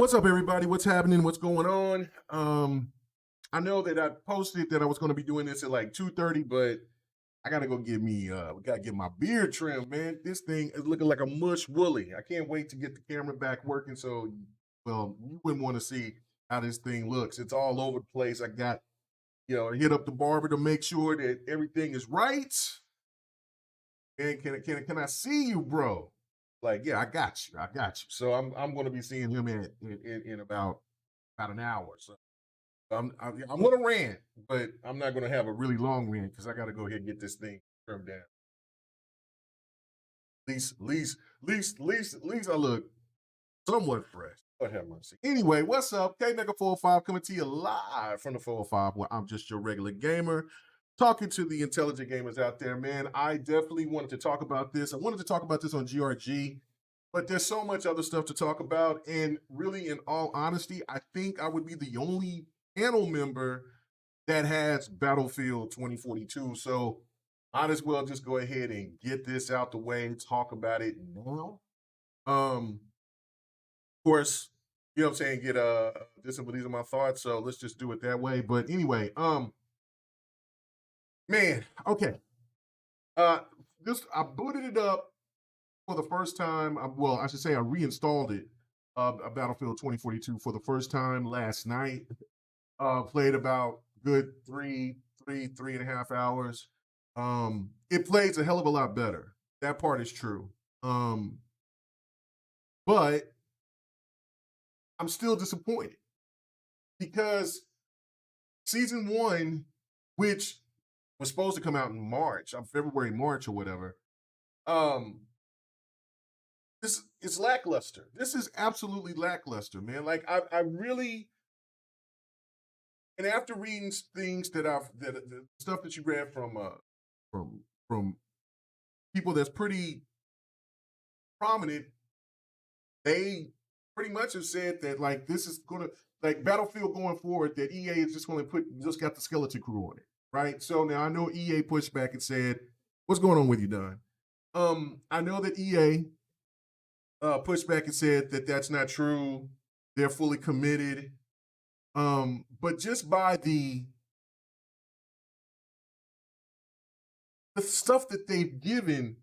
What's up, everybody? What's happening? What's going on? I know that I posted that I was going to be doing this at like 2:30, but I gotta go get me we gotta get my beard trimmed, man. This thing is looking like a mush woolly. I can't wait to get the camera back working. So well, you wouldn't want to see how this thing looks. It's all over the place. I got, hit up the barber to make sure that everything is right. And can I see you, bro? Like, yeah, I got you. I got you. So I'm going to be seeing him in about an hour. So I'm going to rant, but I'm not going to have a really long rant because I got to go ahead and get this thing trimmed down. At least I look somewhat fresh. Lord have mercy. Anyway, what's up? K Mega 405 coming to you live from the 405, where I'm just your regular gamer. Talking to the intelligent gamers out there, man. I definitely wanted to talk about this. I wanted to talk about this on GRG, but there's so much other stuff to talk about. And really, in all honesty, I think I would be the only panel member that has Battlefield 2042. So might as well just go ahead and get this out the way and talk about it now. Of course, you know what I'm saying, get this and these are my thoughts. So let's just do it that way. But anyway, man, okay. This I booted it up for the first time. Well, I should say I reinstalled it, Battlefield 2042 for the first time last night. Played about good three and a half hours. It plays a hell of a lot better. That part is true. But I'm still disappointed because season one, which was supposed to come out in March, February, March, or whatever. This is lackluster. This is absolutely lackluster, man. Like I really, and after reading things that the stuff that you read from people that's pretty prominent, they pretty much have said that like this is gonna like Battlefield going forward, that EA is just gonna just got the skeleton crew on it. Right. So now I know EA pushed back and said, "What's going on with you, Don?" I know that EA pushed back and said that that's not true. They're fully committed. But just by the stuff that they've given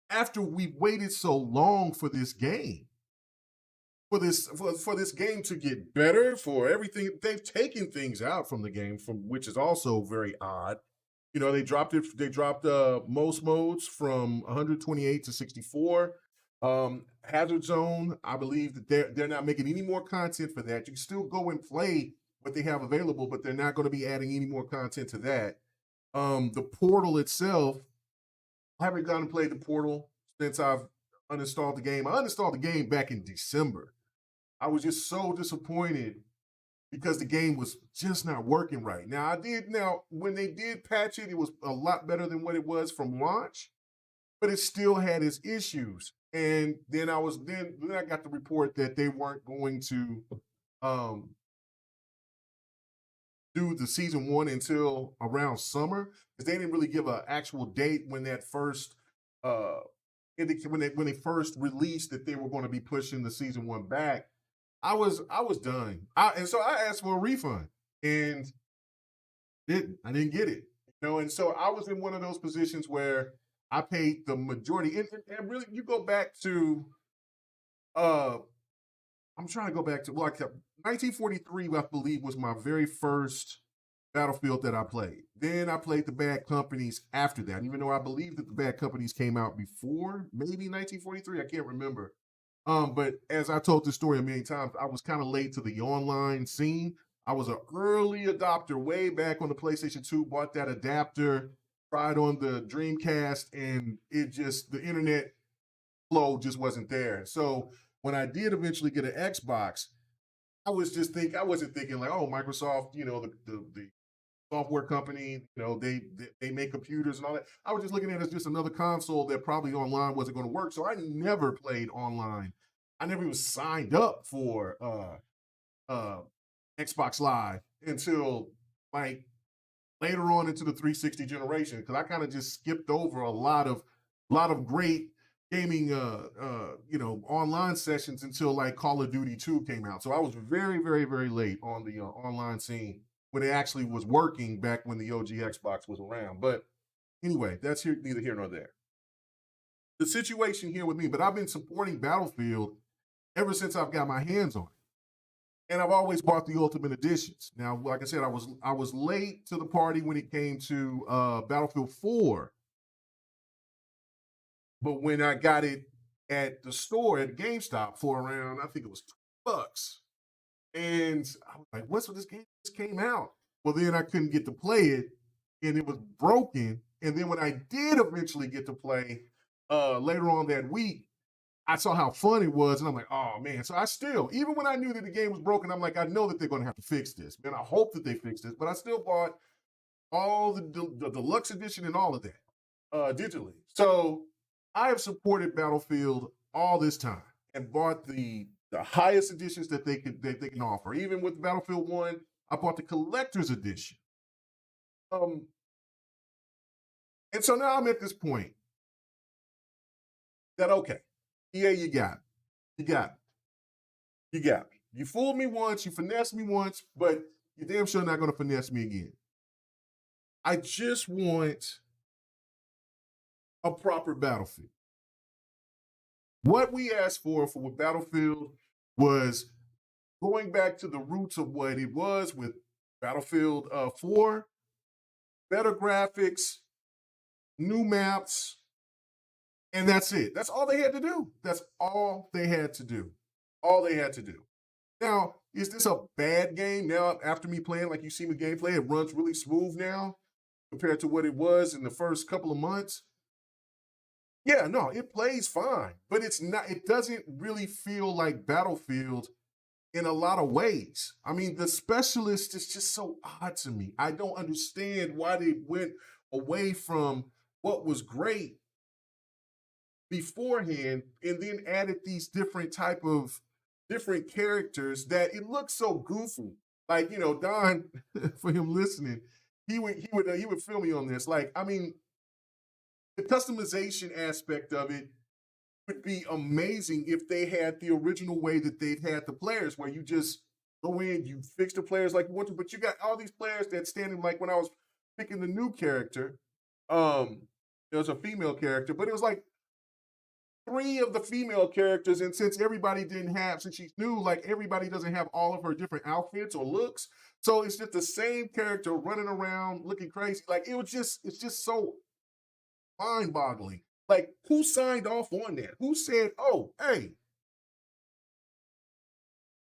after we've waited so long for this game, for this game to get better, for everything, they've taken things out from the game, from which is also very odd. You know, they dropped it. They dropped most modes from 128 to 64. Hazard Zone, I believe that they're not making any more content for that. You can still go and play what they have available, but they're not going to be adding any more content to that. The Portal itself, I haven't gone and played the Portal since I've uninstalled the game. I uninstalled the game back in December. I was just so disappointed because the game was just not working right. Now when they did patch it, it was a lot better than what it was from launch, but it still had its issues. And then I got the report that they weren't going to do the season one until around summer, because they didn't really give an actual date when that first when they first released that they were going to be pushing the season one back. I was done. And so I asked for a refund and I didn't get it. And so I was in one of those positions where I paid the majority. And really, you go back to I'm trying to go back to 1943, I believe, was my very first Battlefield that I played. Then I played the Bad Companies after that, even though I believe that the Bad Companies came out before, maybe 1943. I can't remember. But as I told this story a million times, I was kind of late to the online scene. I was an early adopter way back on the PlayStation 2, bought that adapter, tried on the Dreamcast, and the internet flow just wasn't there. So when I did eventually get an Xbox, I wasn't thinking like, oh, Microsoft, the software company, they make computers and all that. I was just looking at it as just another console that probably online wasn't going to work. So I never played online. I never even signed up for Xbox Live until like later on into the 360 generation, because I kind of just skipped over a lot of great gaming online sessions until like Call of Duty 2 came out. So I was very, very, very late on the online scene when it actually was working back when the OG Xbox was around. But anyway, that's neither here nor there. The situation here with me, but I've been supporting Battlefield ever since I've got my hands on it. And I've always bought the Ultimate Editions. Now, like I said, I was late to the party when it came to Battlefield 4. But when I got it at the store at GameStop for around, I think it was $2. And I was like, what's with this game just came out? Well, then I couldn't get to play it and it was broken. And then when I did eventually get to play later on that week, I saw how fun it was. And I'm like, oh man. So I still, even when I knew that the game was broken, I'm like, I know that they're going to have to fix this. Man, I hope that they fix this. But I still bought all the deluxe edition and all of that digitally. So I have supported Battlefield all this time and bought the highest editions that they can offer. Even with Battlefield 1, I bought the collector's edition. And so now I'm at this point that, okay, EA, you got me. You fooled me once, you finessed me once, but you're damn sure not going to finesse me again. I just want a proper Battlefield. What we asked for Battlefield was going back to the roots of what it was with Battlefield 4, better graphics, new maps, and that's it. That's all they had to do. That's all they had to do. All they had to do. Now, is this a bad game now after me playing like you see me gameplay? It runs really smooth now compared to what it was in the first couple of months. Yeah, no, it plays fine, but it doesn't really feel like Battlefield in a lot of ways. I mean, the specialist is just so odd to me. I don't understand why they went away from what was great beforehand and then added these different characters that it looks so goofy. Like, Don, for him listening, he would feel me on this. Like, I mean, the customization aspect of it would be amazing if they had the original way that they've had the players, where you just go in, you fix the players like you want to, but you got all these players that standing, like when I was picking the new character, there was a female character, but it was like 3 of the female characters, and since she's new, like everybody doesn't have all of her different outfits or looks, so it's just the same character running around looking crazy. Like it's just so mind-boggling. Like, who signed off on that? Who said, oh, hey,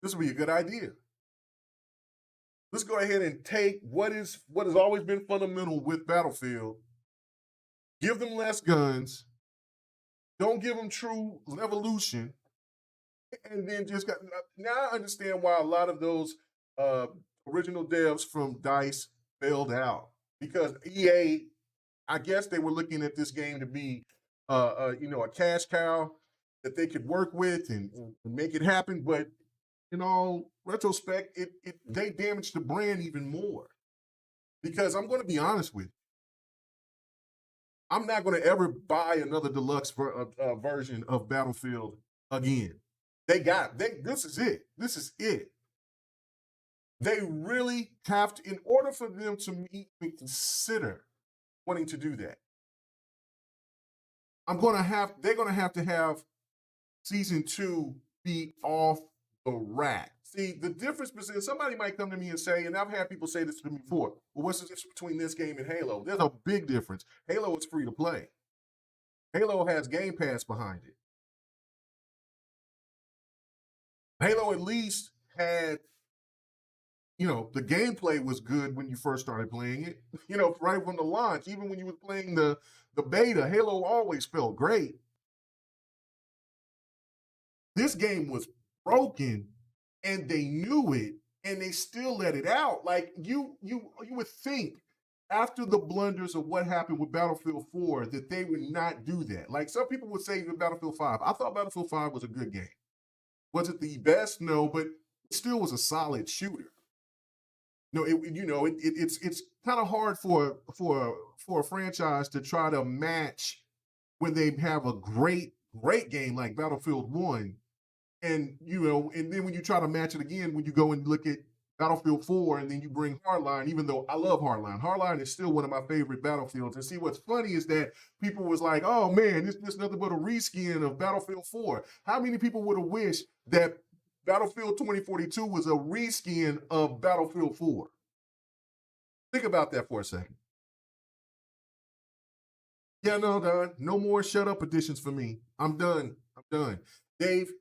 this would be a good idea. Let's go ahead and take what has always been fundamental with Battlefield, give them less guns, don't give them true revolution, and then now I understand why a lot of those original devs from DICE bailed out, because EA, I guess they were looking at this game to be a cash cow that they could work with and make it happen. But in all retrospect, they damaged the brand even more. Because I'm going to be honest with you, I'm not going to ever buy another deluxe version of Battlefield again. This is it. This is it. They really have to, in order for them to even consider wanting to do that, they're going to have season 2 be off the rack. See, the difference between, somebody might come to me and say, and I've had people say this to me before, well, what's the difference between this game and Halo? There's a big difference. Halo is free to play. Halo has Game Pass behind it. Halo at least had, the gameplay was good when you first started playing it, right from the launch. Even when you were playing the beta, Halo always felt great. This game was broken and they knew it and they still let it out. Like you would think after the blunders of what happened with Battlefield 4 that they would not do that. Like some people would say with Battlefield 5, I thought Battlefield 5 was a good game. Was it the best? No, but it still was a solid shooter. No, it's kind of hard for a franchise to try to match when they have a great great game like Battlefield 1, and and then when you try to match it again, when you go and look at Battlefield 4, and then you bring Hardline, even though I love Hardline. Hardline is still one of my favorite Battlefields. And see, what's funny is that people was like, oh man, this is nothing but a reskin of Battlefield 4. How many people would have wished that Battlefield 2042 was a reskin of Battlefield 4? Think about that for a second. Yeah, no, Don. No more shut up editions for me. I'm done. I'm done. Dave,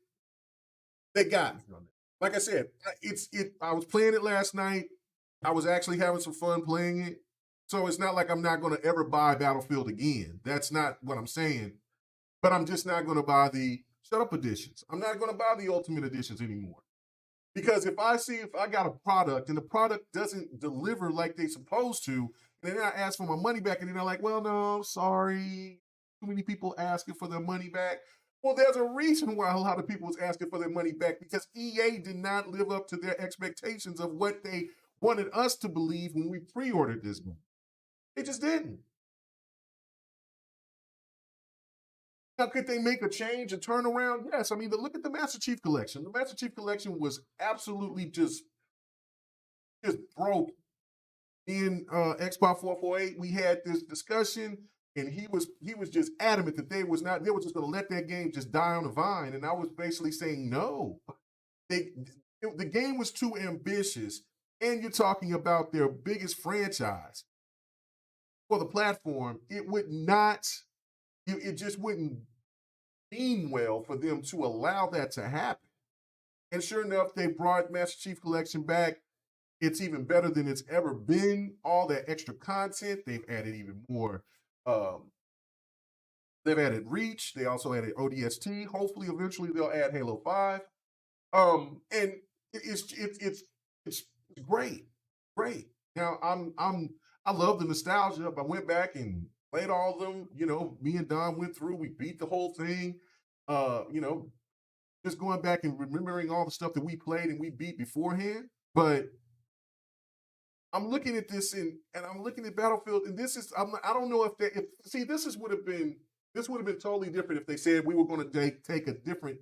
they got me on that. Like I said, I was playing it last night. I was actually having some fun playing it. So it's not like I'm not gonna ever buy Battlefield again. That's not what I'm saying. But I'm just not gonna buy the shut up editions. I'm not gonna buy the ultimate editions anymore. Because if I got a product and the product doesn't deliver like they supposed to, and then I ask for my money back, and then they're like, well, no, sorry. Too many people asking for their money back. Well, there's a reason why a lot of people was asking for their money back, because EA did not live up to their expectations of what they wanted us to believe when we pre-ordered this game. They just didn't. Now, could they make a change, a turnaround? Yes. I mean, look at the Master Chief Collection. The Master Chief Collection was absolutely just broke. In Xbox 448, we had this discussion, and he was just adamant that they were just going to let that game just die on the vine. And I was basically saying no. The game was too ambitious, and you're talking about their biggest franchise for the platform. It just wouldn't mean well for them to allow that to happen. And sure enough, they brought Master Chief Collection back. It's even better than it's ever been. All that extra content, they've added even more. They've added Reach. They also added ODST. Hopefully, eventually, they'll add Halo 5. And it's great, great. Now I love the nostalgia. I went back and played all of them. Me and Don went through. We beat the whole thing. Just going back and remembering all the stuff that we played and we beat beforehand. But I'm looking at this and I'm looking at Battlefield, and I don't know if this would have been totally different if they said we were going to take a different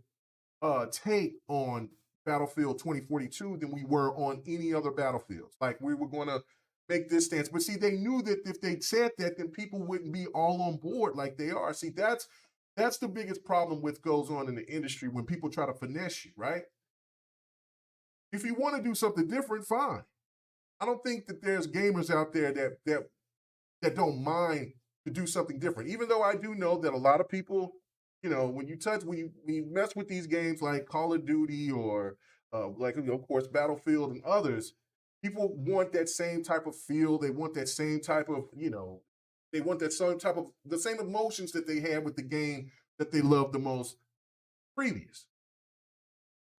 take on Battlefield 2042 than we were on any other Battlefields. Like, we were going to make this stance. But see, they knew that if they said that, then people wouldn't be all on board like they are. See, that's the biggest problem with goes on in the industry when people try to finesse you, right? If you want to do something different, fine. I don't think that there's gamers out there that don't mind to do something different. Even though I do know that a lot of people, when you mess with these games like Call of Duty or of course Battlefield and others, people want that same type of feel. They want that same type of, they want that same type of the same emotions that they had with the game that they loved the most previous.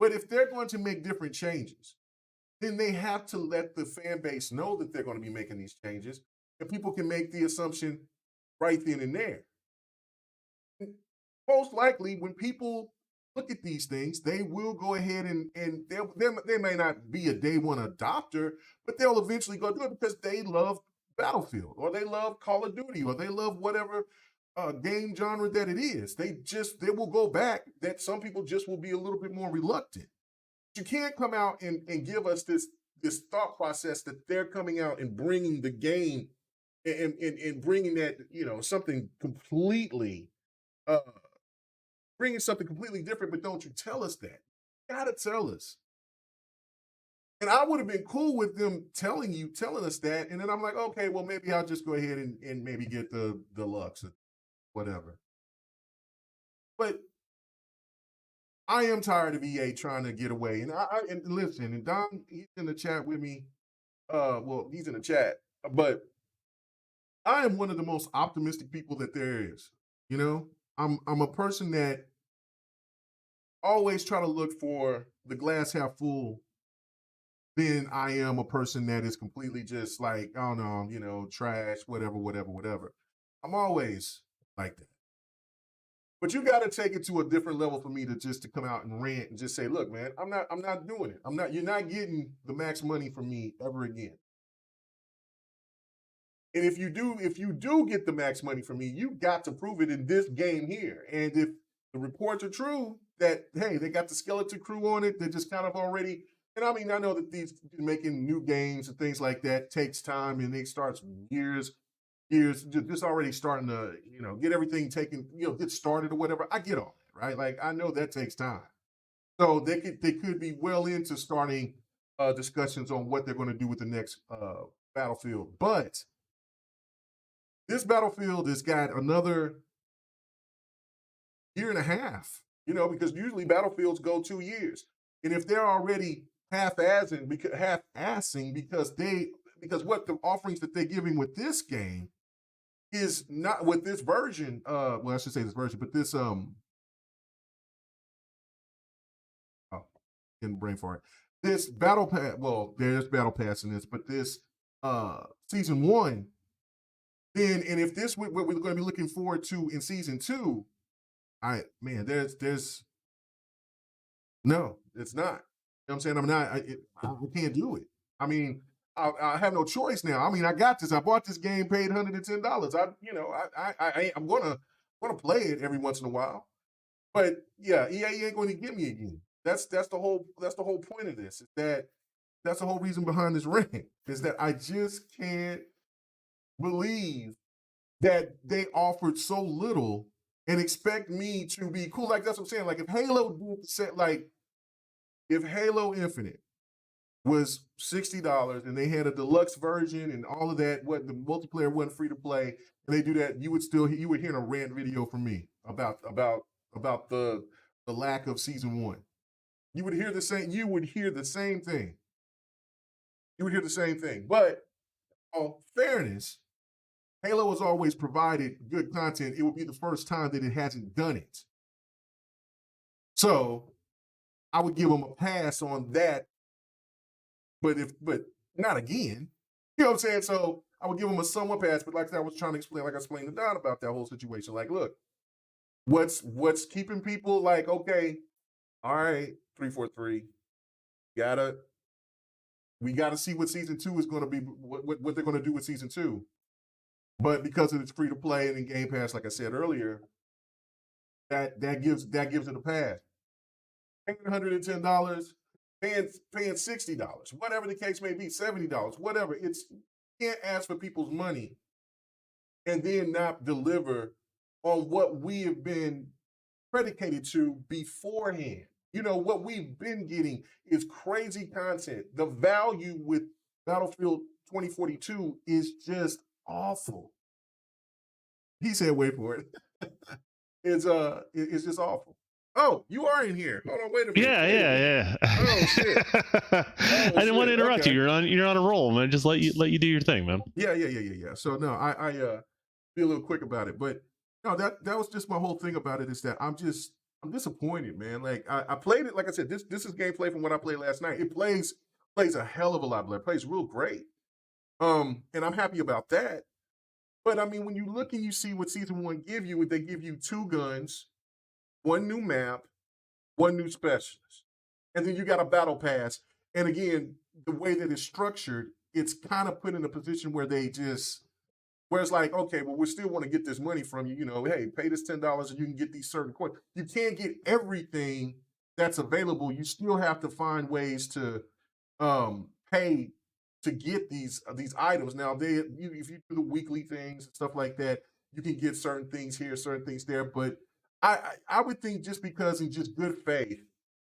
But if they're going to make different changes, then they have to let the fan base know that they're going to be making these changes, and people can make the assumption right then and there. Most likely, when people look at these things, they will go ahead and they may not be a day one adopter, but they'll eventually go do it because they love Battlefield, or they love Call of Duty, or they love whatever game genre that it is. They will go back. That some people just will be a little bit more reluctant. You can't come out and give us this thought process that they're coming out and bringing the game and bringing that, something completely, bringing something completely different, but don't you tell us that. You gotta tell us. And I would have been cool with them telling us that, and then I'm like, okay, well, maybe I'll just go ahead and maybe get the deluxe or whatever. But I am tired of EA trying to get away. And listen, and Don, he's in the chat with me. Well, he's in the chat, but I am one of the most optimistic people that there is. I'm a person that always try to look for the glass half full. Then I am a person that is completely just like, I don't know, trash, whatever. I'm always like that. But you got to take it to a different level for me to come out and rant and just say, look, man, I'm not doing it. You're not getting the max money from me ever again. And if you do get the max money from me, you got to prove it in this game here. And if the reports are true that, hey, they got the skeleton crew on it. They're just kind of already, and I mean, I know that these making new games and things like that takes time, and it starts years just already starting to, get everything taken, get started or whatever. I get all that, right? Like I know that takes time. So they could be well into starting discussions on what they're going to do with the next Battlefield. But this Battlefield has got another year and a half, because usually Battlefields go 2 years. And if they're already half-assing because what the offerings that they're giving with this game is not with this version, well, I should say this version, but this in brain for it. This battle pass, well, there's battle pass in this, but this season 1, then, and if this what we're going to be looking forward to in season 2, there's no, it's not. You know what I'm saying? I can't do it. I mean, I have no choice now. I mean, I got this. I bought this game, paid $110. I'm gonna play it every once in a while. But yeah, EA ain't going to get me again. That's the whole point of this. Is that's the whole reason behind this rant, is that I just can't believe that they offered so little and expect me to be cool. Like that's what I'm saying. Like if Halo Infinite was $60 and they had a deluxe version and all of that, what the multiplayer wasn't free to play, and they do that, you would hear a rant video from me about the lack of season 1. You would hear the same thing. But in fairness, Halo has always provided good content. It would be the first time that it hasn't done it. So I would give them a pass on that. But not again. You know what I'm saying? So I would give them a somewhat pass, but like I was trying to explain, like I explained to Don about that whole situation. Like, look, what's keeping people like, okay, all right, 343, we gotta see what season 2 is gonna be, what they're gonna do with season 2. But because it's free to play and in Game Pass, like I said earlier, that gives it a pass. Paying $110, paying $60, whatever the case may be, $70, whatever. You can't ask for people's money and then not deliver on what we have been predicated to beforehand. What we've been getting is crazy content. The value with Battlefield 2042 is just awful. He said, wait for it. It's just awful. Oh, you are in here. Hold on, wait a minute. Yeah. Oh shit. I didn't want to interrupt you. You're on a roll, man. Just let you do your thing, man. Yeah. So no, I be a little quick about it. But no, that was just my whole thing about it, is that I'm disappointed, man. Like I played it, like I said, this is gameplay from what I played last night. It plays a hell of a lot better. It plays real great. And I'm happy about that. But I mean, when you look and you see what season 1 give you, they give you 2 guns, 1 new map, 1 new specialist. And then you got a battle pass. And again, the way that it's structured, it's kind of put in a position where where it's like, okay, well, we still want to get this money from you. Hey, pay this $10 and you can get these certain coins. You can't get everything that's available. You still have to find ways to pay to get these items. Now, if you do the weekly things and stuff like that, you can get certain things here, certain things there. But I would think, just because in just good faith,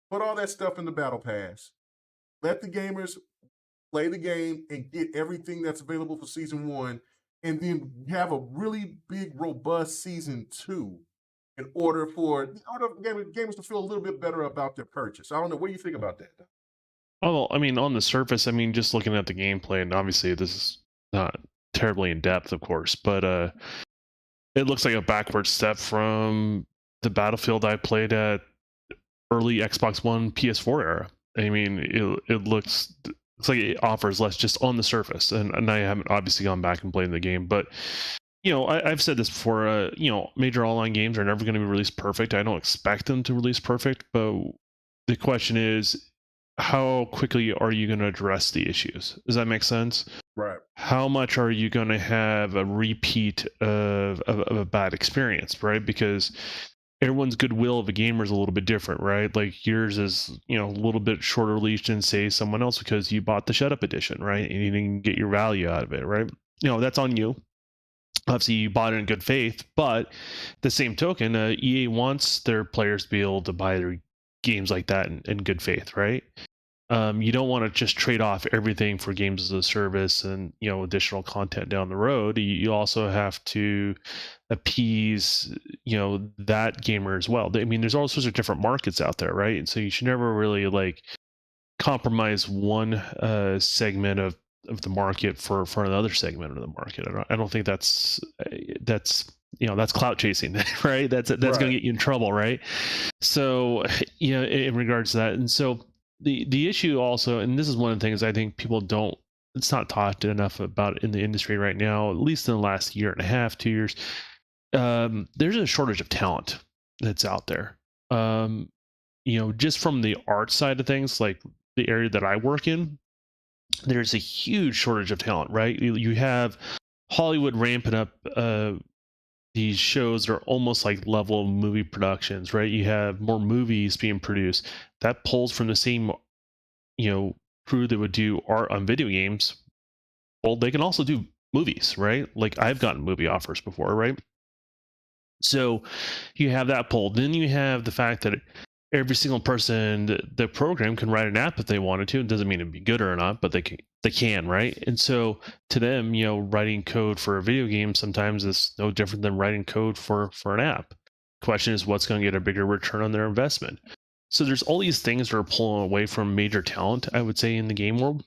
put all that stuff in the battle pass. Let the gamers play the game and get everything that's available for season 1, and then have a really big, robust season 2 in order for gamers to feel a little bit better about their purchase. I don't know. What do you think about that? Well, I mean, on the surface, I mean, just looking at the gameplay, and obviously this is not terribly in depth, of course, but it looks like a backward step from the Battlefield I played at early Xbox One, PS4 era. I mean, it looks like it offers less just on the surface, and I haven't obviously gone back and played the game, but I've said this before. Major online games are never going to be released perfect. I don't expect them to release perfect, but the question is, how quickly are you going to address the issues? Does that make sense? Right. How much are you going to have a repeat of a bad experience, right? Because everyone's goodwill of a gamer is a little bit different, right? Like yours is, a little bit shorter leash than say someone else because you bought the shut up edition, right? And you didn't get your value out of it, right? That's on you. Obviously, you bought it in good faith, but the same token, EA wants their players to be able to buy their games like that in good faith, right? You don't want to just trade off everything for games as a service and additional content down the road. You also have to appease that gamer as well. I mean, there's all sorts of different markets out there, right? And so you should never really like compromise one segment of the market for another segment of the market. I don't think that's that's clout chasing, right? That's going to Right. get you in trouble, right? So in regards to that, and so the issue also, and this is one of the things I think people don't, it's not talked enough about in the industry right now, at least in the last year and a half, 2 years. There's a shortage of talent that's out there. Just from the art side of things, like the area that I work in, there's a huge shortage of talent, right? You have Hollywood ramping up these shows that are almost like level of movie productions, right? You have more movies being produced that pulls from the same, crew that would do art on video games. Well, they can also do movies, right? Like I've gotten movie offers before, right? So you have that pull. Then you have the fact that every single person, the program can write an app if they wanted to. It doesn't mean it'd be good or not, but they can, right? And so to them, writing code for a video game sometimes is no different than writing code for an app. Question is, what's going to get a bigger return on their investment? So there's all these things that are pulling away from major talent, I would say, in the game world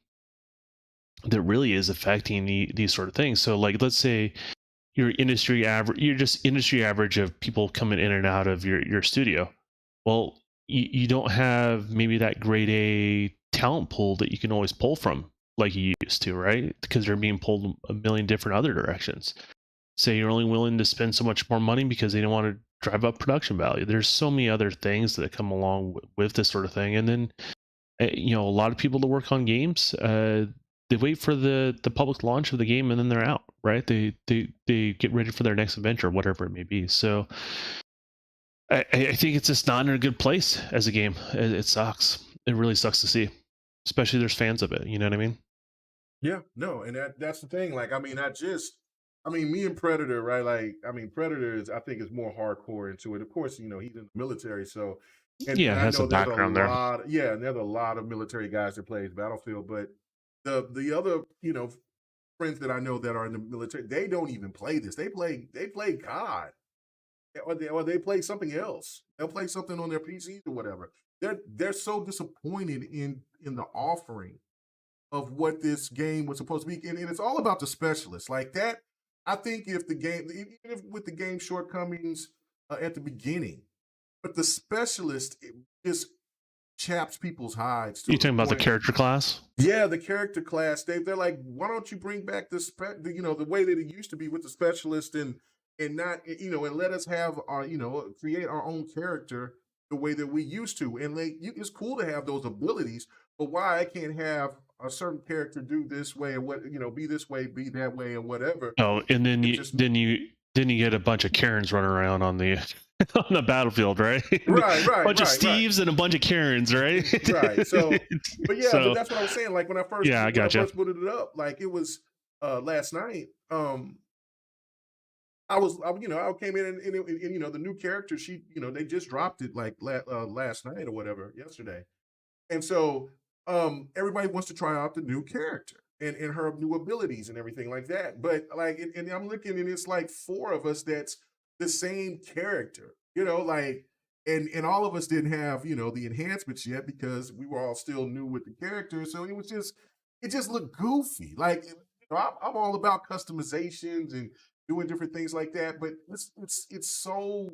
that really is affecting these sort of things. So like, let's say you're just industry average of people coming in and out of your studio. Well, you don't have maybe that grade A talent pool that you can always pull from like you used to, right? Because they're being pulled a million different other directions. Say you're only willing to spend so much more money because they don't want to drive up production value. There's so many other things that come along with this sort of thing. And then, a lot of people that work on games, they wait for the public launch of the game and then they're out, right? They get ready for their next adventure, whatever it may be. So I think it's just not in a good place as a game. It sucks. It really sucks to see, especially there's fans of it. You know what I mean? Yeah, no, and that's the thing. Like, me and Predator, right? Like, Predator is, I think, is more hardcore into it. Of course, he's in the military, so and Yeah, I has a know there's a background there. lot, yeah, and there's a lot of military guys that plays Battlefield, but the other, friends that I know that are in the military, they don't even play this. They play COD, or they play something else. They'll play something on their PCs or whatever. They're so disappointed in the offering of what this game was supposed to be, and it's all about the specialists like that. I think if the game, even if with the game shortcomings at the beginning, but the specialist, it just chaps people's hides You to the talking about the point. character class? Yeah, the character class, they're like, why don't you bring back the way that it used to be with the specialist, and not, and let us have our, create our own character the way that we used to. And like, it's cool to have those abilities, but why I can't have a certain character do this way and what, be this way, be that way, and whatever. Oh, and then It you just then you then you get a bunch of Karens running around on the on the battlefield, right? right, A right, bunch of right, right. Steves and a bunch of Karens, right? Right. So, but yeah, but So that's what I was saying. Like yeah, I when I gotcha. first booted it up, like it was last night. I came in and the new character, they just dropped it like last night or whatever, yesterday. And so everybody wants to try out the new character and her new abilities and everything like that. But like, and I'm looking and it's like four of us that's the same character, like, and all of us didn't have, the enhancements yet because we were all still new with the character. So it just looked goofy. Like, I'm all about customizations and doing different things like that, but it's so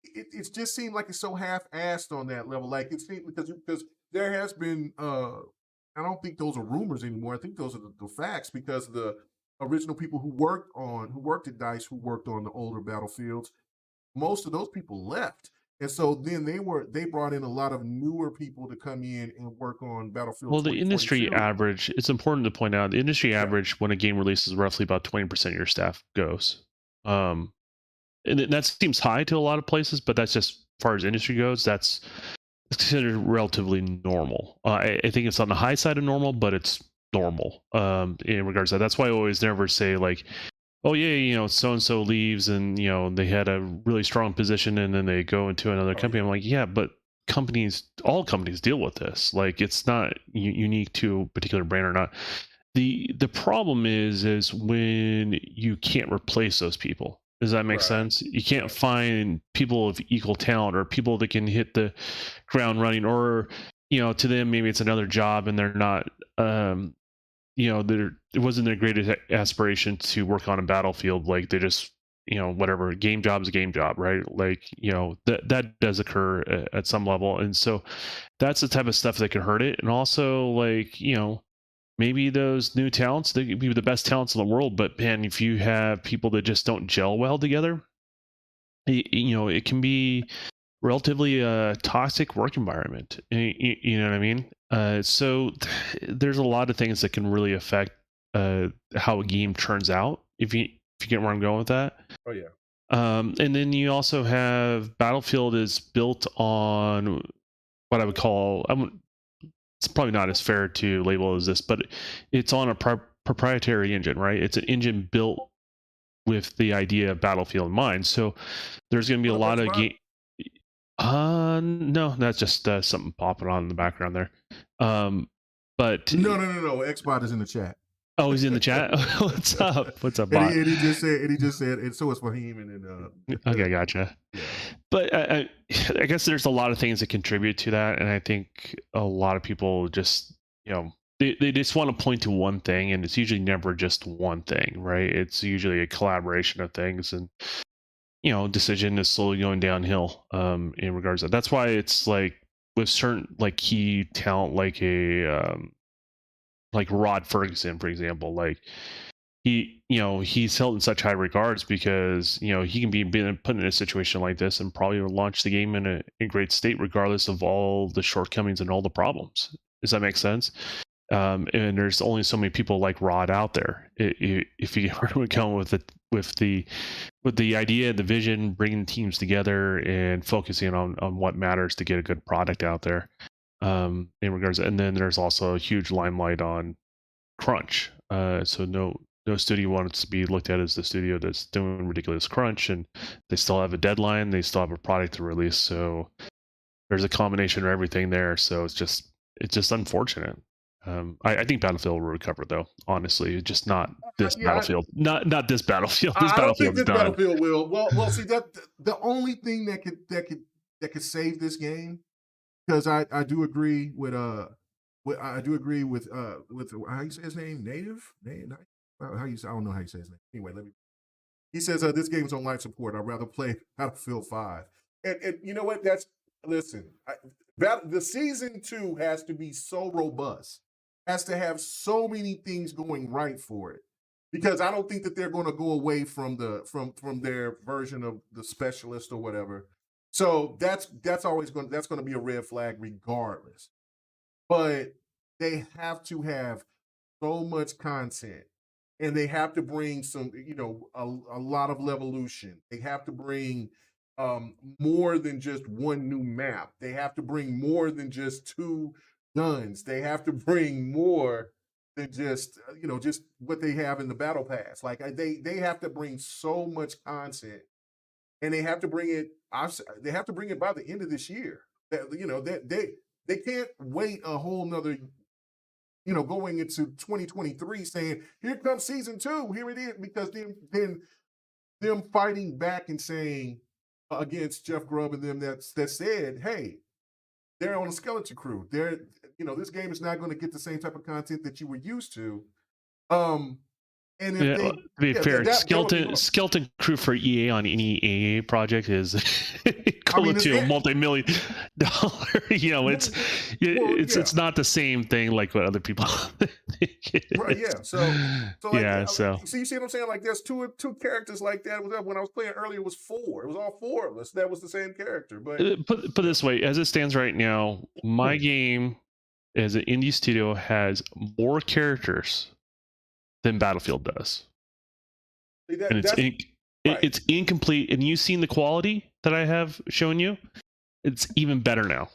it just seemed like it's so half-assed on that level. Like it seemed because there has been I don't think those are rumors anymore. I think those are the facts because the original people who worked at Dice, who worked on the older battlefields, most of those people left. And so then they brought in a lot of newer people to come in and work on Battlefield Well, the industry 2042. average, it's important to point out, the industry Yeah. average when a game releases roughly about 20% of your staff goes. Um, and that seems high to a lot of places, but that's just as far as industry goes. That's it's considered relatively normal. I think it's on the high side of normal, but it's normal in regards to that. That's why I always never say like, oh yeah, so and so leaves and they had a really strong position and then they go into another Oh company. yeah. I'm like, yeah, but all companies deal with this. Like it's not unique to a particular brand or not. The problem is when you can't replace those people. Does that make Right. sense? You can't Right. find people of equal talent or people that can hit the ground running, or to them maybe it's another job and they're not it wasn't their greatest aspiration to work on a battlefield. Like they just whatever, game job is a game job, right? Like that does occur at some level, and so that's the type of stuff that can hurt it. And also like maybe those new talents, they could be the best talents in the world, but man, if you have people that just don't gel well together, it can be relatively a toxic work environment. You know what I mean? So there's a lot of things that can really affect how a game turns out. If you get where I'm going with that. Oh yeah. And then you also have Battlefield is built on what I would call, it's probably not as fair to label as this, but it's on a proprietary engine, right? It's an engine built with the idea of Battlefield in mind. So there's going to be a Well, lot X of bot. game. No, that's just something popping on in the background there. But No. X bot is in the chat. oh, he's in the chat. What's up? What's up, and bot? he just said, and so it's Fahim and Okay, gotcha. yeah. But I guess there's a lot of things that contribute to that, and I think a lot of people just they just want to point to one thing, and it's usually never just one thing, right? It's usually a collaboration of things, and decision is slowly going downhill in regards to that. That's why it's like with certain like key talent like a like Rod Ferguson, for example, like he's held in such high regards because he can be put in a situation like this and probably launch the game in a great state regardless of all the shortcomings and all the problems. Does that make sense? And there's only so many people like Rod out there. If you were to come with the idea, the vision, bringing teams together and focusing on what matters to get a good product out there. In regards, and then there's also a huge limelight on crunch. So no studio wants to be looked at as the studio that's doing ridiculous crunch, and they still have a deadline. They still have a product to release. So there's a combination of everything there. So it's just unfortunate. I think Battlefield will recover though. Honestly, just not this Yeah, Battlefield. Not this Battlefield. This I don't think Battlefield's this done. Battlefield will. Well, see that the only thing that could save this game, because I do agree with I do agree with how you say his name, native, how you say, I don't know how you say his name. Anyway, let me. He says this game's on life support. I'd rather play Battlefield 5. And you know what? That's listen. The season 2 has to be so robust, has to have so many things going right for it, because I don't think that they're going to go away from from their version of the specialist or whatever. So that's always that's going to be a red flag regardless. But they have to have so much content, and they have to bring some, a lot of levolution. They have to bring more than just one new map. They have to bring more than just two guns. They have to bring more than just just what they have in the battle pass. Like they have to bring so much content, and they have to bring it. They have to bring it by the end of this year. That that they can't wait a whole nother, going into 2023 saying, here comes season 2, here it is, because then them fighting back and saying against Jeff Grubb and them that said, hey, they're on a skeleton crew. They're, this game is not going to get the same type of content that you were used to. And if Yeah, they, to be yeah, fair, that would be skeleton crew for EA on any EA project is I mean, equivalent it's to a multi-million dollar. It's well, it's yeah, it's not the same thing like what other people think it right, is. yeah. So like, Yeah, so see, you see what I'm saying? Like, there's two characters like that. When I was playing earlier, it was 4. It was all 4 of us. That was the same character. But put yeah. this way, as it stands right now, my game as an indie studio has more characters than Battlefield does, See, and it's that's ink. Right. It's incomplete, and you've seen the quality that I have shown you. It's even better now.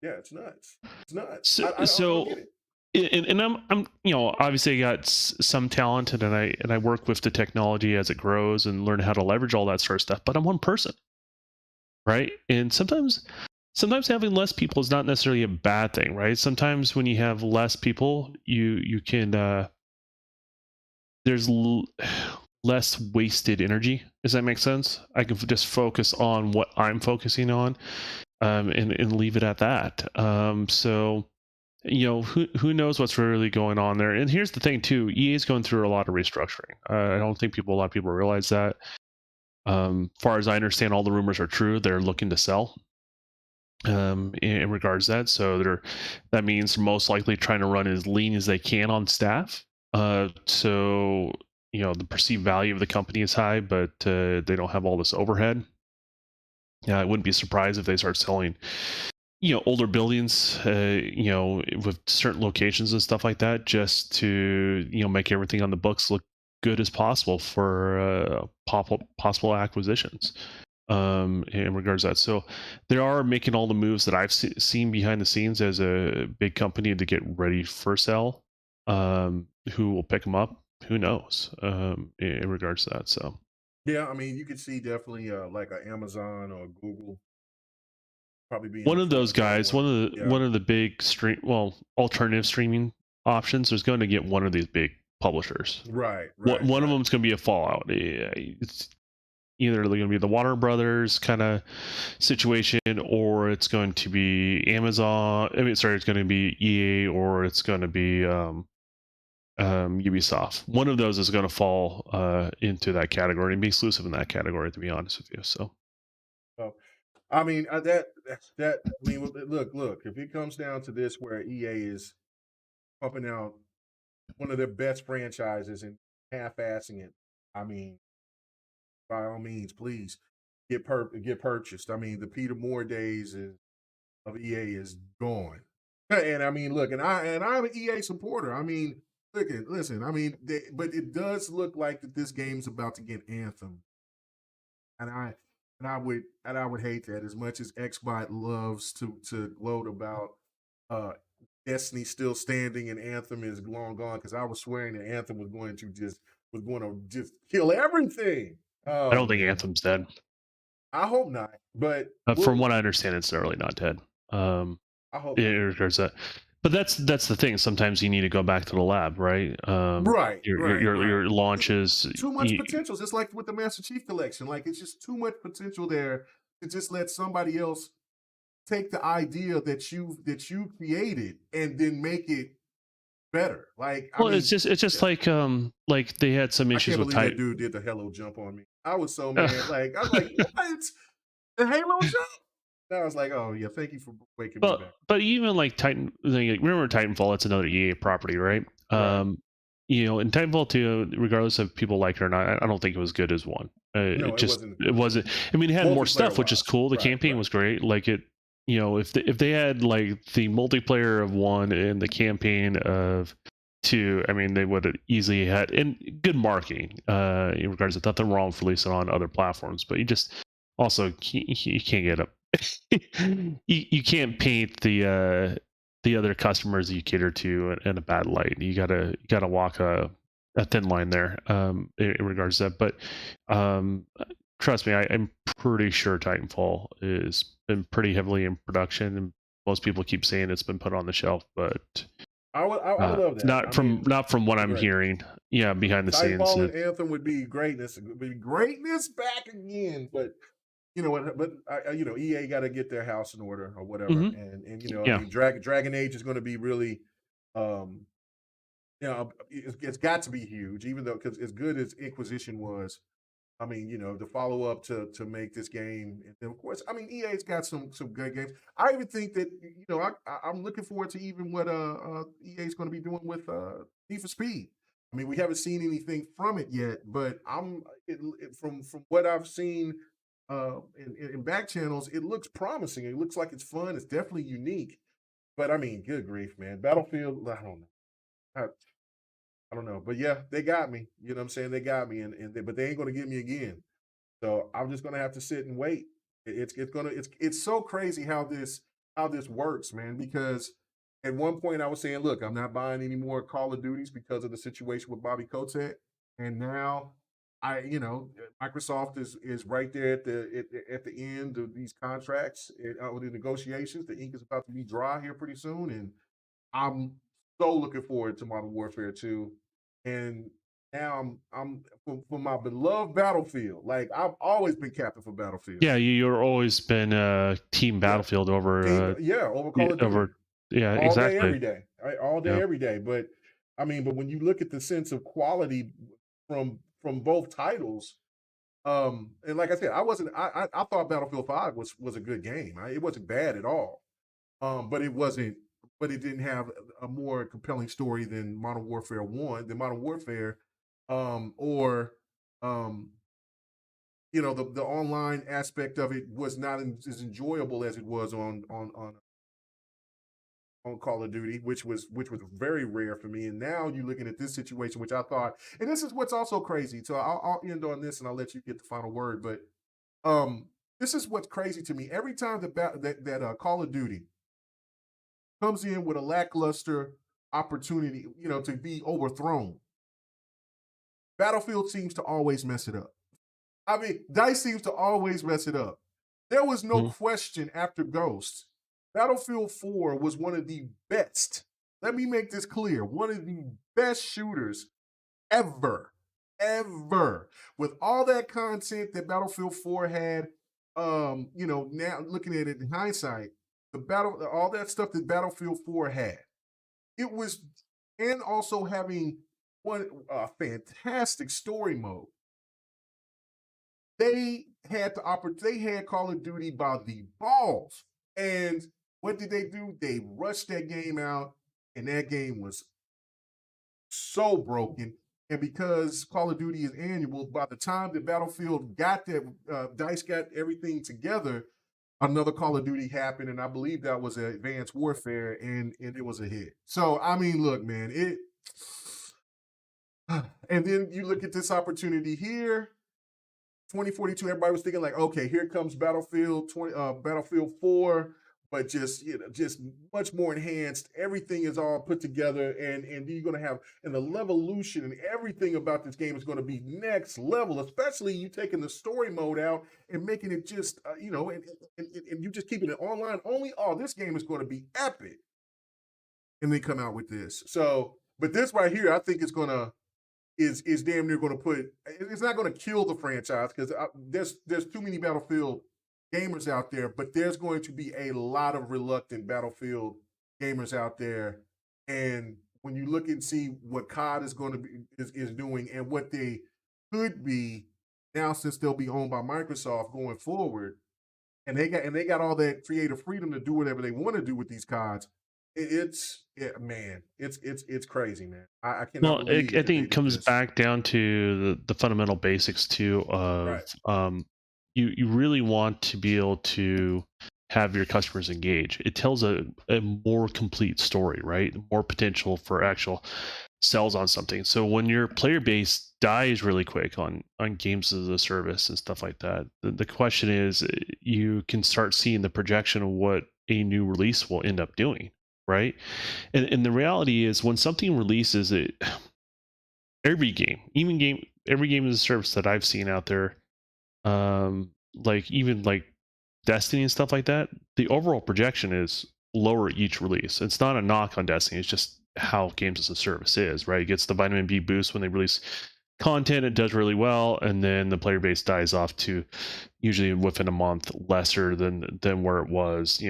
Yeah, it's nuts. It's nuts. So, I don't get it. and I'm obviously I got some talent, and I work with the technology as it grows and learn how to leverage all that sort of stuff. But I'm one person, right? And sometimes having less people is not necessarily a bad thing, right? Sometimes when you have less people, you can there's less wasted energy. Does that make sense? I can just focus on what I'm focusing on, and leave it at that. So who knows what's really going on there. And here's the thing too: EA is going through a lot of restructuring. I don't think a lot of people realize that. Far as I understand, all the rumors are true. They're looking to sell, in regards to that. So that means they're most likely trying to run as lean as they can on staff. So the perceived value of the company is high, but they don't have all this overhead. I wouldn't be surprised if they start selling older buildings, with certain locations and stuff like that, just to make everything on the books look good as possible for possible acquisitions, in regards to that. So they are making all the moves that I've seen behind the scenes as a big company to get ready for sale. Who will pick them up? Who knows? In regards to that. So Yeah, I mean, you could see definitely like a Amazon or Google probably being one the of front those runner guys, one. Yeah. one of the big alternative streaming options, is going to get one of these big publishers. Right, What right, one of right. them is going to be a Fallout. It's either going to be the Warner Brothers kind of situation, or it's going to be Amazon. I mean, sorry, it's going to be EA, or it's going to be Ubisoft. One of those is going to fall into that category and be exclusive in that category. To be honest with you, so So I mean, that. I mean, look. If it comes down to this, where EA is pumping out one of their best franchises and half-assing it, I mean, by all means, please get purchased. I mean, the Peter Moore days of EA is gone. And I mean, look, I'm an EA supporter. I mean, listen. I mean, but it does look like that this game's about to get Anthem, and I would hate that as much as Xbot loves to gloat about uh Destiny still standing and Anthem is long gone, because I was swearing that Anthem was going to just kill everything. I Oh don't think man, Anthem's dead. I hope not, but From we'll. what I understand, it's really not dead. Um, I hope not. in regards to that. But that's the thing. Sometimes you need to go back to the lab, right? Right, right, right. Your launches. Too much potential. Just like with the Master Chief Collection, like it's just too much potential there to just let somebody else take the idea that you created and then make it better. Like, I Well, mean, it's just yeah, like they had some I issues can't with believe that type. dude did the Halo jump on me. I was so mad. Like, I was like, what? The Halo jump? And I was like, oh yeah, thank you for waking me back. But even like remember Titanfall? It's another EA property, right? Right. In Titanfall 2, regardless of people like it or not, I don't think it was good as one. No, it wasn't. It wasn't. I mean, it had more Multiplayer stuff, which is wise. cool. The Right, campaign right. was great. Like it, if they had like the multiplayer of one and the campaign of two, I mean, they would have easily had and good marketing. In regards to nothing wrong with releasing on other platforms, but you just also you can't get up. You can't paint the other customers that you cater to in a bad light. You gotta walk a thin line there, in regards to that. But trust me, I'm pretty sure Titanfall has been pretty heavily in production, and most people keep saying it's been put on the shelf, but I would love that. I mean, not from what it'd be I'm great. hearing. Yeah, behind the scenes. Titanfall and Anthem would be greatness. It would be greatness back again. But you know what? But EA got to get their house in order or whatever. Hmm. And I Yeah. mean, Dragon Age is going to be really, um, it's got to be huge. Even though, because as good as Inquisition was, I mean, the follow up to make this game, and then of course, I mean, EA's got some good games. I even think that I'm looking forward to even what EA's going to be doing with Need for Speed. I mean, we haven't seen anything from it yet, but from what I've seen in back channels, it looks promising. It looks like it's fun. It's definitely unique. But I mean, good grief, man, Battlefield. I don't know. I don't know, but yeah, they got me. You know what I'm saying? They got me, but they ain't gonna get me again. So I'm just gonna have to sit and wait. It's so crazy how this works, man. Because at one point I was saying, look, I'm not buying any more Call of Duties because of the situation with Bobby Kotick, and now Microsoft is right there at the end of these contracts with the negotiations. The ink is about to be dry here pretty soon, and I'm so looking forward to Modern Warfare 2. And now I'm for my beloved Battlefield. Like I've always been captain for Battlefield. Yeah, you're always been Team Yeah. Battlefield over Yeah, over Call of Duty. over. Yeah, All day, exactly. every day. Right? All day, Yeah. every day. But I mean, but when you look at the sense of quality from both titles, and like I said, I thought Battlefield 5 was a good game. It wasn't bad at all. But it wasn't, but it didn't have a more compelling story than Modern Warfare 1, than Modern Warfare, or um, the online aspect of it was not as enjoyable as it was on Call of Duty, which was very rare for me. And now you're looking at this situation, which I thought, and this is what's also crazy. So I'll end on this, and I'll let you get the final word. But um, this is what's crazy to me. Every time that Call of Duty comes in with a lackluster opportunity, to be overthrown, Battlefield seems to always mess it up. I mean, Dice seems to always mess it up. There was no Mhm. question after Ghost. Battlefield 4 was one of the best. Let me make this clear. One of the best shooters ever. Ever. With all that content that Battlefield 4 had, now looking at it in hindsight, all that stuff that Battlefield 4 had. It was, and also having one fantastic story mode. They had Call of Duty by the balls. And what did they do? They rushed that game out, and that game was so broken. And because Call of Duty is annual, by the time that Battlefield got that, Dice got everything together, another Call of Duty happened, and I believe that was Advanced Warfare, and it was a hit. So I mean, look, man, it. And then you look at this opportunity here, 2042. Everybody was thinking like, okay, here comes Battlefield 4, but just much more enhanced. Everything is all put together, and you're going to have and the evolution and everything about this game is going to be next level. Especially you taking the story mode out and making it just and you just keeping it online only. Oh, this game is going to be epic, and they come out with this. So, but this right here, I think it's gonna is damn near going to put. It's not going to kill the franchise because there's too many Battlefield gamers out there, but there's going to be a lot of reluctant Battlefield gamers out there. And when you look and see what COD is going to be is doing and what they could be now, since they'll be owned by Microsoft going forward, and they got all that creative freedom to do whatever they want to do with these CODs. Man, it's crazy, man. I cannot Well, believe I that think they it did comes this. back down to the fundamental basics too of Right. you really want to be able to have your customers engage. It tells a more complete story, right? More potential for actual sells on something. So when your player base dies really quick on games as a service and stuff like that, the question is you can start seeing the projection of what a new release will end up doing, right? And the reality is when something releases it, every game as a service that I've seen out there, like even like Destiny and stuff like that, the overall projection is lower each release. It's not a knock on Destiny, it's just how games as a service is, right? It gets the vitamin B boost when they release content, it does really well, and then the player base dies off to usually within a month lesser than where it was,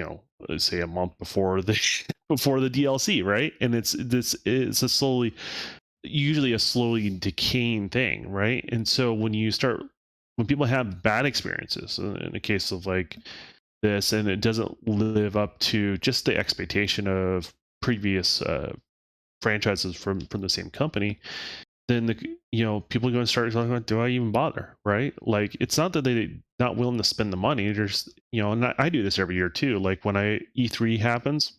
let's say a month before the before the DLC, right? And it's a slowly usually a slowly decaying thing, right? And so when people have bad experiences in a case of like this and it doesn't live up to just the expectation of previous franchises from the same company, then people are going to start talking about, do I even bother, right? Like it's not that they're not willing to spend the money. There's and I do this every year too. Like when E3 happens,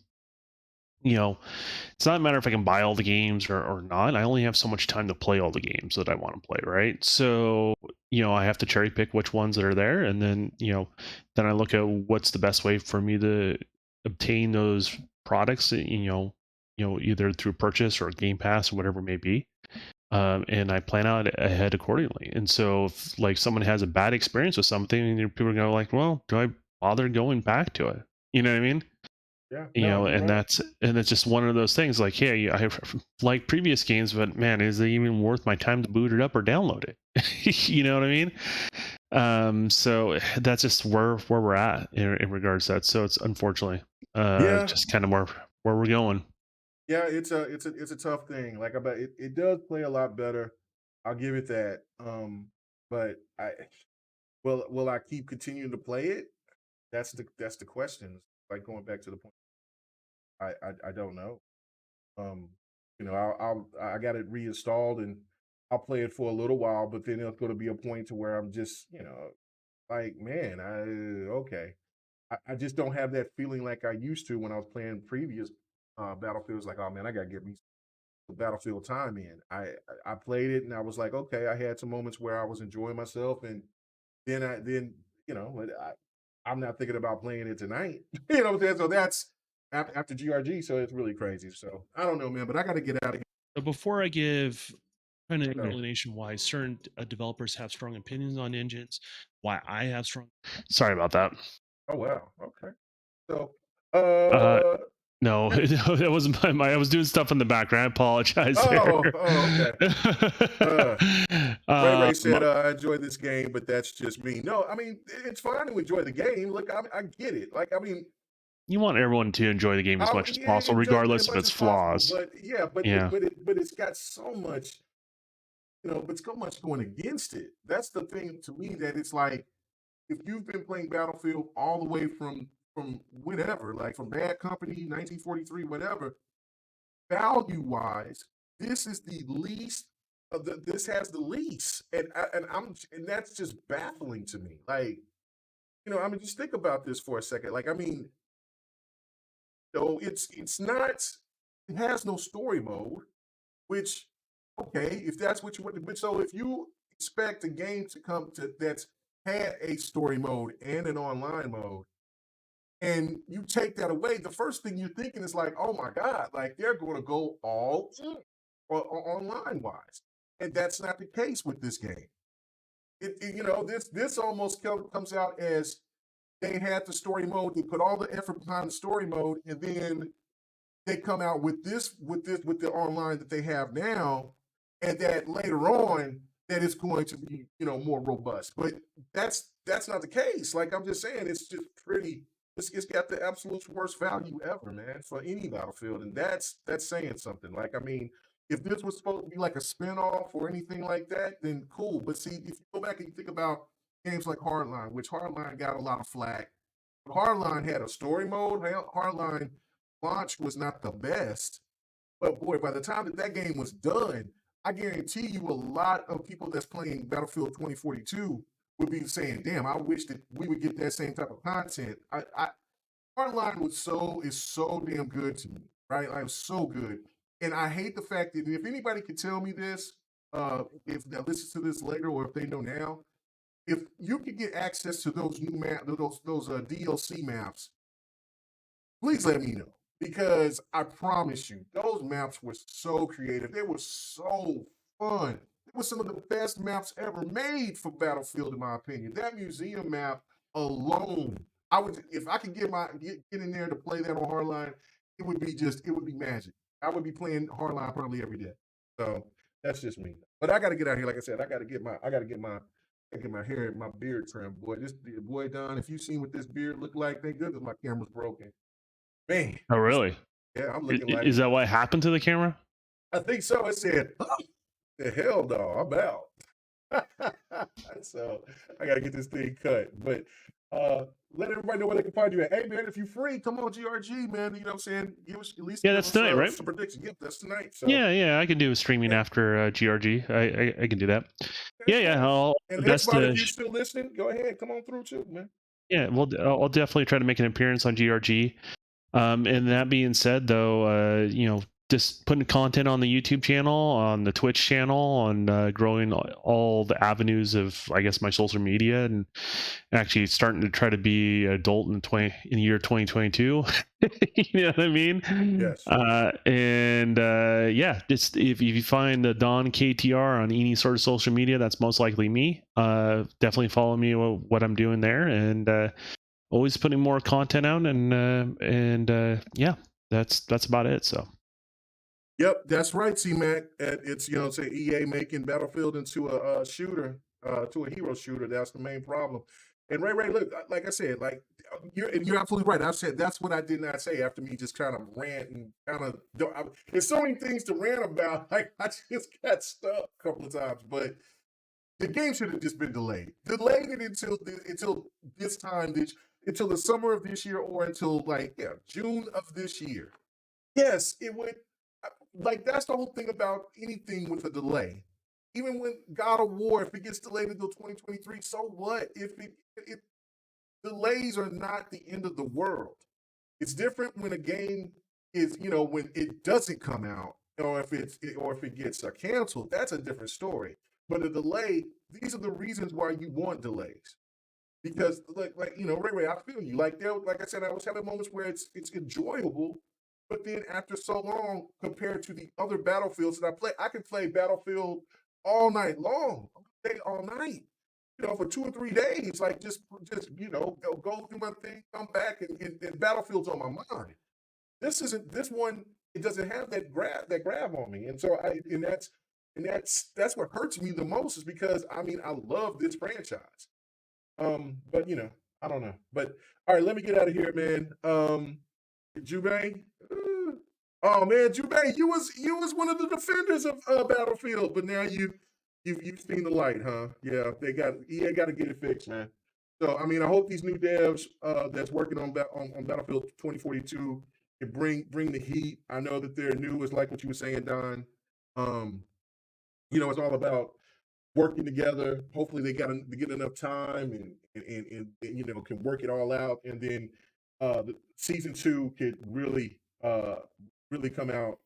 you know, it's not a matter if I can buy all the games or not. I only have so much time to play all the games that I want to play, right? So, I have to cherry pick which ones that are there, and then, then I look at what's the best way for me to obtain those products, either through purchase or Game Pass or whatever it may be. And I plan out ahead accordingly. And so, if like someone has a bad experience with something, and people are going like, "Well, do I bother going back to it?" You know what I mean? Yeah, no, you're And right. that's just one of those things. Like, yeah, I like previous games, but man, is it even worth my time to boot it up or download it? You know what I mean? So that's just where we're at in regards to that. So it's unfortunately Yeah, just kind of where we're going. yeah, it's a tough thing. Like, I bet it does play a lot better. I'll give it that. But will I keep continuing to play it? That's the question. Like, going back to the point, I don't know. Um, I got it reinstalled and I'll play it for a little while, but then there's going to be a point to where I'm just, like, man, okay. I just don't have that feeling like I used to when I was playing previous Battlefields. Like, oh man, I gotta get me some Battlefield time in. I played it and I was like, okay, I had some moments where I was enjoying myself, and then but I'm not thinking about playing it tonight. You know what I'm saying? So that's after GRG. So it's really crazy. So I don't know, man, but I got to get out of So before I give kind of here. So, explanation why certain developers have strong opinions on engines, why I have strong. Sorry about that. oh wow, okay. So, Uh, uh, No, yeah, it wasn't I was doing stuff in the background. I apologize there. okay. Uh, Ray Ray Um, said, "I enjoy this game, but that's just me." No, I mean it's fine to enjoy the game. Look, I get it. Like, I mean, you want everyone to enjoy the game as much as yeah, possible, enjoy it regardless as of much its as possible. flaws. But yeah, Yeah. but it's got so much, but so much going against it. That's the thing to me, that it's like, if you've been playing Battlefield all the way from whatever, like from Bad Company, 1943, whatever, value wise, this is the least. This has the least, and that's just baffling to me. Like, I mean, just think about this for a second. Like, I mean, it's not. It has no story mode, which, okay, if that's what you want. But so if you expect a game to come to that's had a story mode and an online mode, and you take that away, the first thing you're thinking is like, oh my god, like they're going to go all in online wise, and that's not the case with this game. This almost comes out as they had the story mode, they put all the effort behind the story mode, and then they come out with the online that they have now, and that later on that it's going to be, more robust. But that's not the case. Like, I'm just saying, it's just pretty. It's got the absolute worst value ever, man, for any Battlefield, and that's saying something. Like, I mean, if this was supposed to be like a spinoff or anything like that, then cool. But see, if you go back and you think about games like Hardline, which Hardline got a lot of flack. Hardline had a story mode. Hardline launch was not the best, but boy, by the time that game was done, I guarantee you a lot of people that's playing Battlefield 2042 would be saying, "Damn, I wish that we would get that same type of content." Hardline is so damn good to me, right? Like, so good, and I hate the fact that if anybody could tell me this, if they listen to this later or if they know now, if you could get access to those new map, those DLC maps, please let me know, because I promise you, those maps were so creative. They were so fun. It was some of the best maps ever made for Battlefield, in my opinion. That museum map alone, I would, if I could get in there to play that on Hardline, it would be magic. I would be playing Hardline probably every day. So that's just me. But I got to get out here. Like I said, I got to get my hair, my beard trimmed. Boy, this boy Don, if you seen what this beard looked like, thank goodness my camera's broken. Man, Oh, really? yeah, I'm looking like, Is that what happened to the camera? I think so. It said, "Huh, the hell no, I'm out." So I gotta get this thing cut. But let everybody know where they can find you at. Hey man, if you're free, come on GRG, man. You know what I'm saying? Yeah, that's tonight, right? some predictions. Yep, that's tonight. So Yeah, I can do streaming yeah, after GRG. I can do that. that's Yeah. fine. I'll And the best Xbox, if to you still listening, go ahead, come on through too, man. yeah. Well, I'll definitely try to make an appearance on GRG. And that being said, though, just putting content on the YouTube channel, on the Twitch channel, on growing all the avenues of, I guess, my social media, and actually starting to try to be adult in the year 2022. You know what I mean? Yes. Yeah, just if you find the Don KTR on any sort of social media, that's most likely me. Definitely follow me what I'm doing there, and always putting more content out, and yeah, that's about it. So. Yep, that's right, C-Mac. It's, say EA making Battlefield into a shooter, to a hero shooter. That's the main problem. And Ray, look, like I said, like you're absolutely right. I said that's what I did not say after me just kind of rant and kind of. There's so many things to rant about. Like I just got stuck a couple of times, but the game should have just been delayed. Delayed it until this time, until the summer of this year, or until June of this year. Yes, it would. Like that's the whole thing about anything with a delay. Even when God of War, if it gets delayed until 2023, so what? If it delays are not the end of the world. It's different when a game is, when it doesn't come out, or if it gets canceled. That's a different story. But a delay, these are the reasons why you want delays. Because Ray, I feel you. Like I said, I was having moments where it's enjoyable, but then after so long, compared to the other Battlefields that I play, I can play Battlefield all night long, all night, for 2 or 3 days. Like just go through my thing, come back, and Battlefield's on my mind. This one. It doesn't have that grab on me, and so that's what hurts me the most is because I love this franchise. But I don't know. But all right, let me get out of here, man. Jubei. Oh man, Jubei, you was one of the defenders of Battlefield, but now you've seen the light, huh? Yeah, EA got to get it fixed, man. So I hope these new devs that's working on Battlefield 2042 can bring the heat. I know that they're new. It's like what you were saying, Don. It's all about working together. Hopefully they get enough time and can work it all out, and then the season 2 could really come out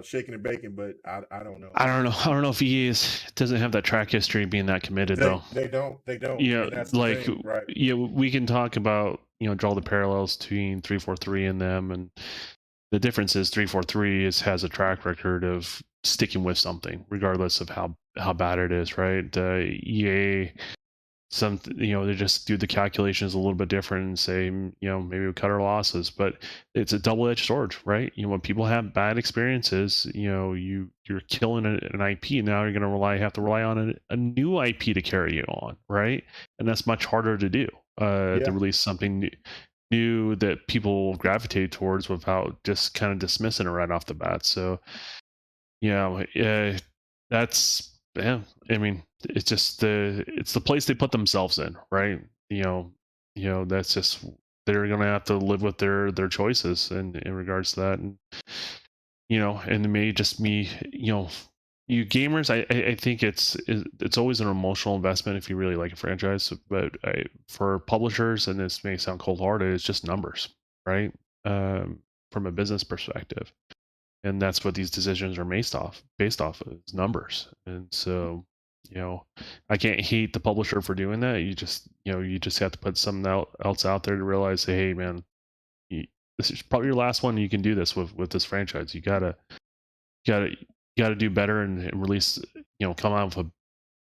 shaking and baking. But I don't know. I don't know if EA doesn't have that track history being that committed though. They don't. Yeah, like right. Yeah, we can talk about draw the parallels between 343 and them, and the difference is 343 has a track record of sticking with something regardless of how bad it is, right? EA, they just do the calculations a little bit different and say, maybe we cut our losses, but it's a double-edged sword, right? When people have bad experiences, you're killing an IP. Now you're going to have to rely on a new IP to carry you on, right? And that's much harder to do, to release something new that people gravitate towards without just kind of dismissing it right off the bat. So that's it's just it's the place they put themselves in, right? That's just, they're gonna have to live with their choices in regards to that. And and it may just me, you gamers, I think it's always an emotional investment if you really like a franchise, but for publishers, and this may sound cold-hearted, it's just numbers, right? From a business perspective, and that's what these decisions are based off of, is numbers. And so I can't hate the publisher for doing that. You just have to put something else out there to realize, hey man, this is probably your last one. You can do this with this franchise. You gotta do better and release, come out with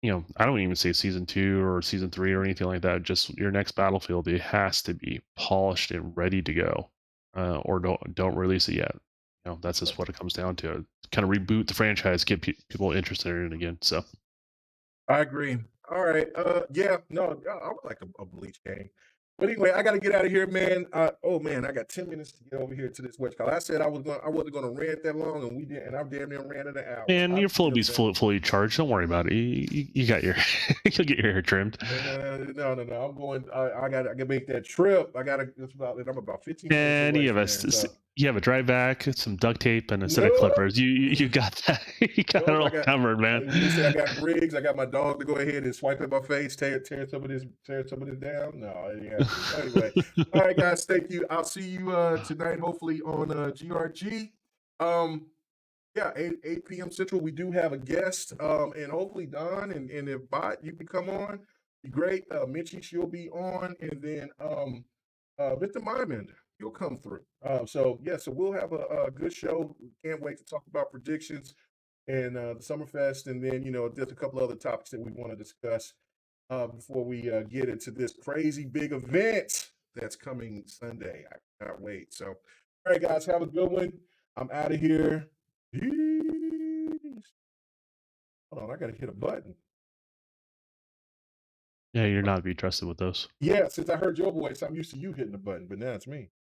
I don't even say season 2 or season 3 or anything like that. Just your next Battlefield, it has to be polished and ready to go, or don't release it yet. That's just what it comes down to. Kind of reboot the franchise, get people interested in it again. So I agree. All right. Yeah. No, I would like a Bleach game. But anyway, I got to get out of here, man. Oh man, I got 10 minutes to get over here to this witch call. I said I wasn't gonna rant that long, and we did, and I'm damn near ran an hour. Man, your Floby's fully charged. Don't worry about it. You got your you'll get your hair trimmed. No. I'm going. I got to make that trip. I'm about 15 minutes away Any of from us, there, so. You have a dry vac, some duct tape, and a set of No, clippers. You got that. You got it no, I all got. covered, man. When you say I got Briggs, I got my dog to go ahead and swipe at my face, tear some of this down. No, I didn't have to. So anyway, all right, guys, thank you. I'll see you tonight, hopefully on GRG. Yeah, 8 p.m. Central. We do have a guest, and hopefully Don and if Bot, you can come on. Be great. Mitchie, she'll be on, and then Mr. Mindmender, he'll come through. So we'll have a good show. We can't wait to talk about predictions and the Summerfest, and then there's a couple other topics that we want to discuss before we get into this crazy big event that's coming Sunday. I cannot wait. So, all right, guys, have a good one. I'm out of here. Peace. Hold on, I gotta hit a button. Yeah, you're not to be trusted with those. Yeah, since I heard your voice, I'm used to you hitting the button, but now it's me.